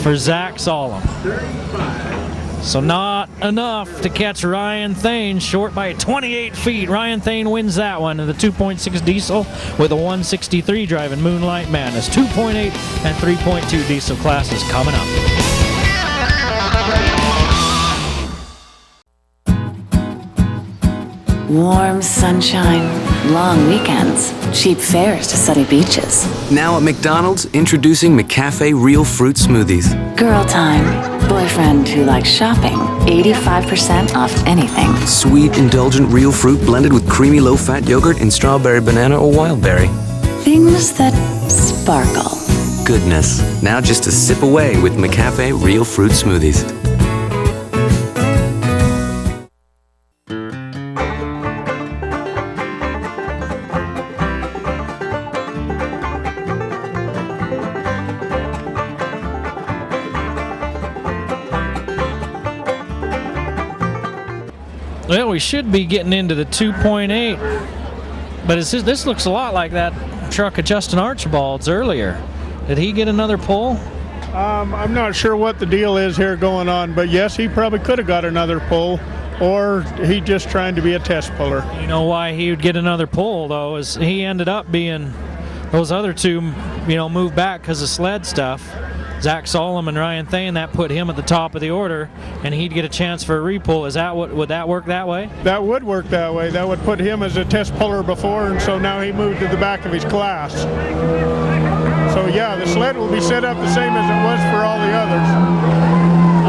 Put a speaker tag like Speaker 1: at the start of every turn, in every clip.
Speaker 1: for Zach Solom. So not enough to catch Ryan Thane, short by 28 feet. Ryan Thane wins that one in the 2.6 diesel with a 163 driving Moonlight Madness. 2.8 and 3.2 diesel classes coming up.
Speaker 2: Warm sunshine, long weekends, cheap fares to sunny beaches.
Speaker 3: Now at McDonald's, introducing McCafe Real Fruit Smoothies.
Speaker 2: Girl time, boyfriend who likes shopping, 85% off anything.
Speaker 3: Sweet, indulgent real fruit blended with creamy low-fat yogurt and strawberry, banana, or wild berry.
Speaker 2: Things that sparkle.
Speaker 3: Goodness. Now just a sip away with McCafe Real Fruit Smoothies.
Speaker 1: Well, we should be getting into the 2.8, but this looks a lot like that truck of Justin Archibald's earlier. Did he get another pull?
Speaker 4: I'm not sure what the deal is here going on, but yes, he probably could have got another pull, or he just trying to be a test puller.
Speaker 1: You know why he would get another pull, though, is he ended up being, those other two, moved back because of sled stuff. Zach Solom and Ryan Thane, that put him at the top of the order, and he'd get a chance for a repull. Would that work that way?
Speaker 4: That would work that way. That would put him as a test puller before, and so now he moved to the back of his class. So yeah, the sled will be set up the same as it was for all the others.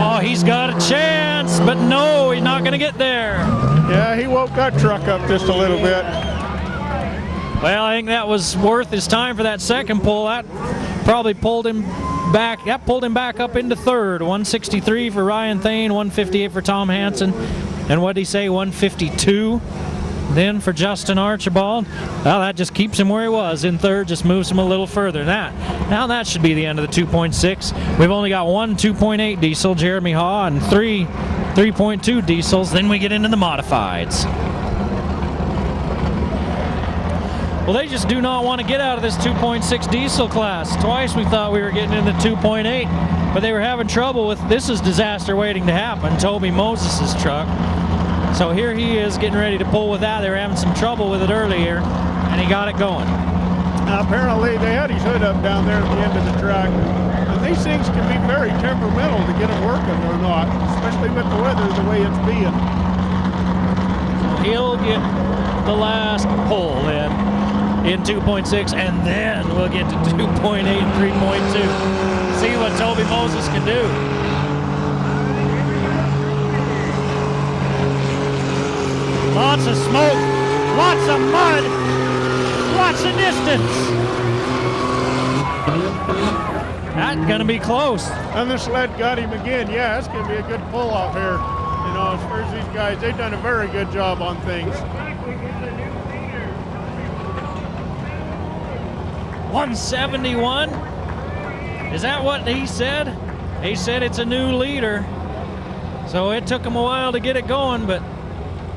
Speaker 1: Oh, he's got a chance, but no, he's not going to get there.
Speaker 4: Yeah, he woke that truck up just a little bit.
Speaker 1: Well, I think that was worth his time for that second pull. That probably pulled him back. That pulled him back up into third. 163 for Ryan Thane, 158 for Tom Hansen, and what did he say? 152 then for Justin Archibald. Well, that just keeps him where he was in third, just moves him a little further. Now that should be the end of the 2.6. We've only got one 2.8 diesel, Jeremy Haw, and three 3.2 diesels. Then we get into the modifieds. Well, they just do not want to get out of this 2.6 diesel class. Twice we thought we were getting into 2.8, but they were having trouble with, this is disaster waiting to happen, Toby Moses' truck. So here he is getting ready to pull with that. They were having some trouble with it earlier, and he got it going.
Speaker 4: Apparently they had his hood up down there at the end of the track. And these things can be very temperamental to get them working or not, especially with the weather the way it's being.
Speaker 1: He'll get the last pull then in 2.6, and then we'll get to 2.8 and 3.2. See what Toby Moses can do. Lots of smoke, lots of mud, lots of distance. That's gonna be close.
Speaker 4: And the sled got him again. Yeah, it's gonna be a good pull off here. As far as these guys, they've done a very good job on things.
Speaker 1: 171? Is that what he said? He said it's a new leader. So it took him a while to get it going, but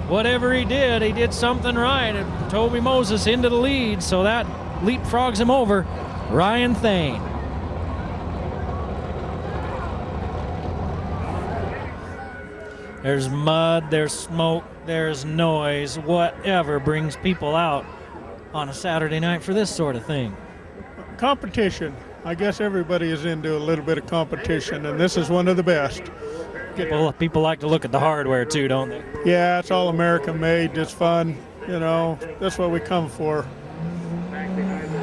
Speaker 1: whatever he did something right. And Toby Moses into the lead, so that leapfrogs him over Ryan Thane. There's mud, there's smoke, there's noise, whatever brings people out on a Saturday night for this sort of thing.
Speaker 4: Competition. I guess everybody is into a little bit of competition, and this is one of the best.
Speaker 1: People like to look at the hardware too, don't they?
Speaker 4: Yeah, it's all American made, just fun. That's what we come for.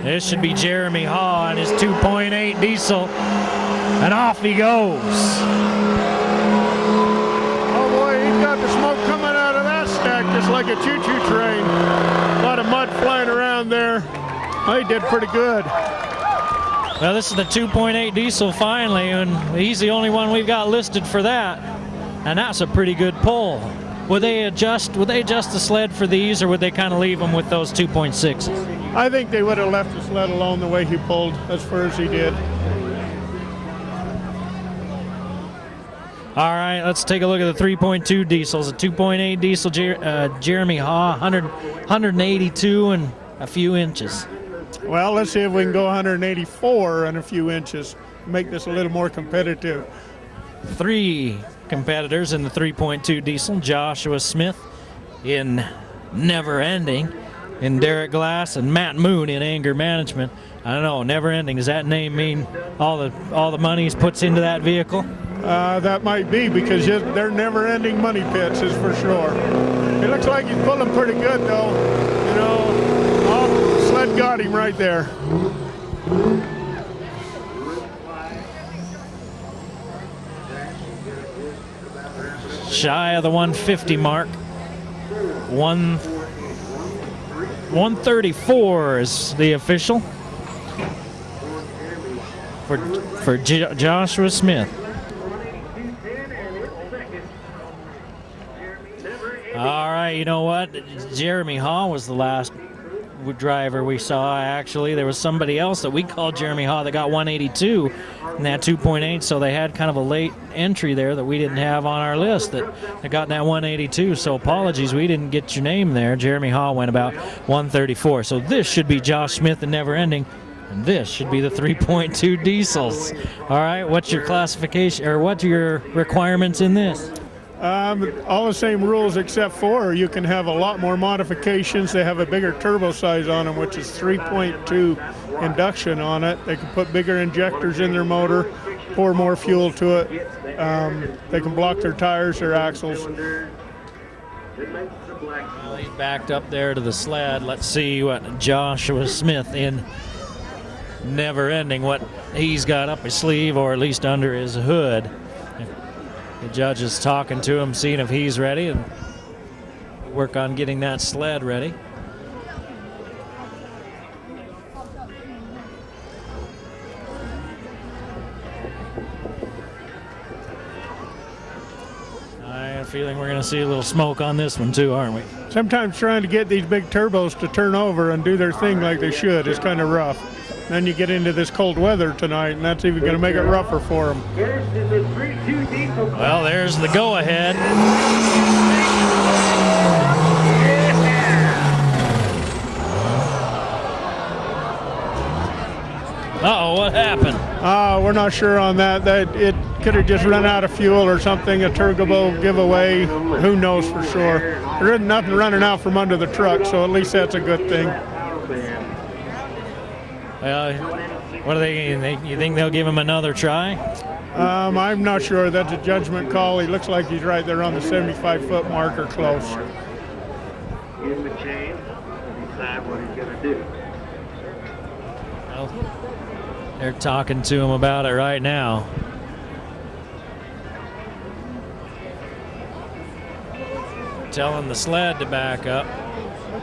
Speaker 1: This should be Jeremy Haw and his 2.8 diesel, and off he goes.
Speaker 4: Oh boy, he's got the smoke coming out of that stack just like a choo-choo train. A lot of mud flying around there. Oh, he did pretty good.
Speaker 1: Well, this is the 2.8 diesel finally, and he's the only one we've got listed for that. And that's a pretty good pull. Would they adjust the sled for these, or would they kind of leave them with those 2.6s?
Speaker 4: I think they would have left the sled alone the way he pulled as far as he did.
Speaker 1: All right, let's take a look at the 3.2 diesels. A 2.8 diesel, Jeremy Haw, 182 and a few inches.
Speaker 4: Well, let's see if we can go 184 and a few inches. make this a little more competitive.
Speaker 1: 3 competitors in the 3.2 diesel. Joshua Smith in Never Ending, in Derek Glass, and Matt Moon in Anger Management. I don't know, Never Ending, does that name mean all the money he puts into that vehicle?
Speaker 4: That might be, because they're never-ending money pits, is for sure. It looks like he's pulling pretty good, though. You know, the sled got him right there.
Speaker 1: Shy of the 150 mark. 134 is the official for Joshua Smith. All right, you know what? Jeremy Haw was the last driver we saw, actually. There was somebody else that we called Jeremy Haw that got 182 in that 2.8, so they had kind of a late entry there that we didn't have on our list that got in that 182. So apologies, we didn't get your name there. Jeremy Haw went about 134. So this should be Josh Smith and Never Ending, and this should be the 3.2 diesels. All right, what's your classification, or what are your requirements in this?
Speaker 4: All the same rules except for you can have a lot more modifications. They have a bigger turbo size on them, which is 3.2 induction on it. They can put bigger injectors in their motor, pour more fuel to it. They can block their tires, their axles.
Speaker 1: Well, he's backed up there to the sled. Let's see what Joshua Smith in Never Ending, what he's got up his sleeve, or at least under his hood. The judge is talking to him, seeing if he's ready, and work on getting that sled ready. I have a feeling we're going to see a little smoke on this one too, aren't we?
Speaker 4: Sometimes trying to get these big turbos to turn over and do their thing like they should is kind of rough. Then you get into this cold weather tonight, and that's even going to make it rougher for them.
Speaker 1: Well, there's the go-ahead. Uh-oh, what happened?
Speaker 4: We're not sure on that. It could have just run out of fuel or something, a turbo giveaway. Who knows for sure. There isn't nothing running out from under the truck, so at least that's a good thing.
Speaker 1: Well, what are they? You think they'll give him another try?
Speaker 4: I'm not sure. That's a judgment call. He looks like he's right there on the 75-foot mark or close.
Speaker 5: In the chain, decide what he's going to do.
Speaker 1: Well, they're talking to him about it right now. Telling the sled to back up.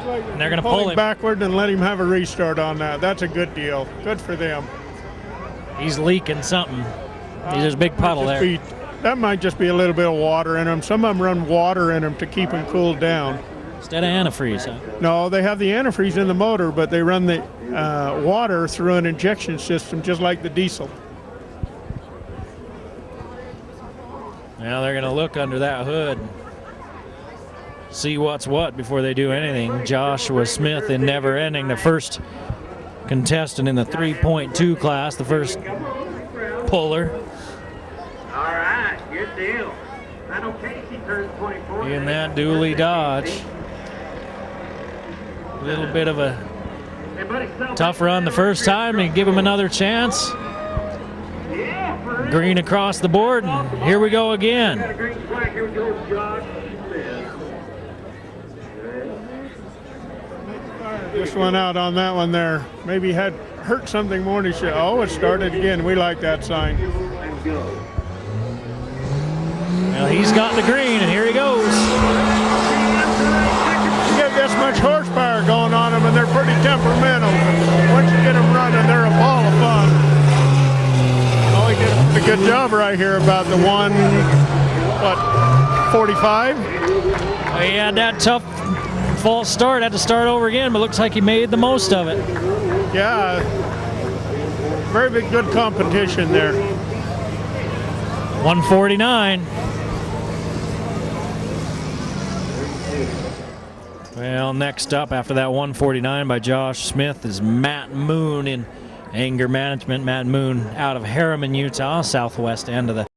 Speaker 1: And they're going to pull him
Speaker 4: backward and let him have a restart on that. That's a good deal. Good for them.
Speaker 1: He's leaking something. There's a big puddle there.
Speaker 4: That might just be a little bit of water in them. Some of them run water in them to keep them cooled down.
Speaker 1: Instead of antifreeze, huh?
Speaker 4: No, they have the antifreeze in the motor, but they run the water through an injection system just like the diesel.
Speaker 1: Now they're going to look under that hood, see what's what before they do anything. Joshua Smith in Never Ending, the first contestant in the 3.2 class, the first puller.
Speaker 5: All right, good deal. I know Casey turns 24.
Speaker 1: In that dually Dodge. A little bit of a tough run the first time, and give him another chance. Green across the board, and here we go again.
Speaker 4: Just went out on that one there. Maybe had hurt something more than he should. Oh, it started again. We like that sign.
Speaker 1: Well, he's got the green, and here he goes.
Speaker 4: You get this much horsepower going on them, and they're pretty temperamental. Once you get them running, they're a ball of fun. Oh, he did a good job right here about the 45?
Speaker 1: He had that tough false start, had to start over again, but looks like he made the most of it.
Speaker 4: Yeah, very big, good competition there.
Speaker 1: 149. Well, next up after that 149 by Josh Smith is Matt Moon in Anger management, Matt Moon out of Harriman, Utah, southwest end of the